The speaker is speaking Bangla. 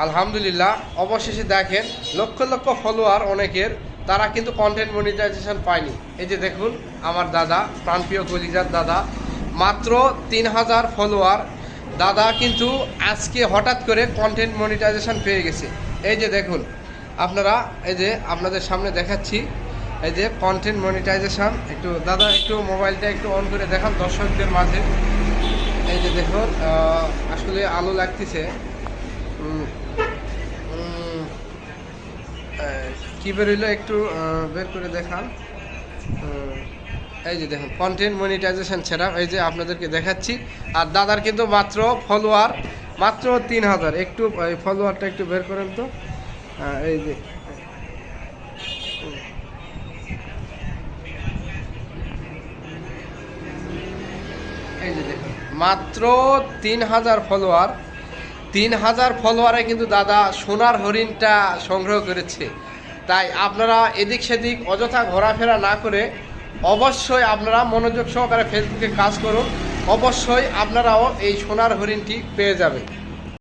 আলহামদুলিল্লাহ, অবশেষে দেখেন লক্ষ লক্ষ ফলোয়ার অনেকের, তারা কিন্তু কন্টেন্ট মনিটাইজেশন পায়নি। এই যে দেখুন আমার দাদা, প্রাণপ্রিয় কলিজার দাদা, মাত্র 3000 ফলোয়ার দাদা কিন্তু আজকে হঠাৎ করে কন্টেন্ট মনিটাইজেশন পেয়ে গেছে। এই যে দেখুন আপনারা, এই যে আপনাদের সামনে দেখাচ্ছি, এই যে কন্টেন্ট মনিটাইজেশন। একটু দাদা একটু মোবাইলটা একটু অন করে দেখান দর্শকদের মাঝে। এই যে দেখুন আসলে আলো লাগতেছে, কি বেরোইলো একটু বের করে দেখান। এই যে দেখুন কন্টেন্ট মনিটাইজেশন সেটা এই যে আপনাদেরকে দেখাচ্ছি। আর দাদার কিন্তু মাত্র ফলোয়ার মাত্র 3000। একটু ফলোয়ারটা একটু বের করেন তো। এই যে এই যে দেখুন মাত্র 3000 ফলোয়ার। 3000 ফলোয়ারে কিন্তু দাদা সোনার হরিণটা সংগ্রহ করেছে। তাই আপনারা এদিক সেদিক অযথা ঘোরাফেরা না করে অবশ্যই আপনারা মনোযোগ সহকারে ফেসবুকে কাজ করুন, অবশ্যই আপনারাও এই সোনার হরিণটি পেয়ে যাবেন।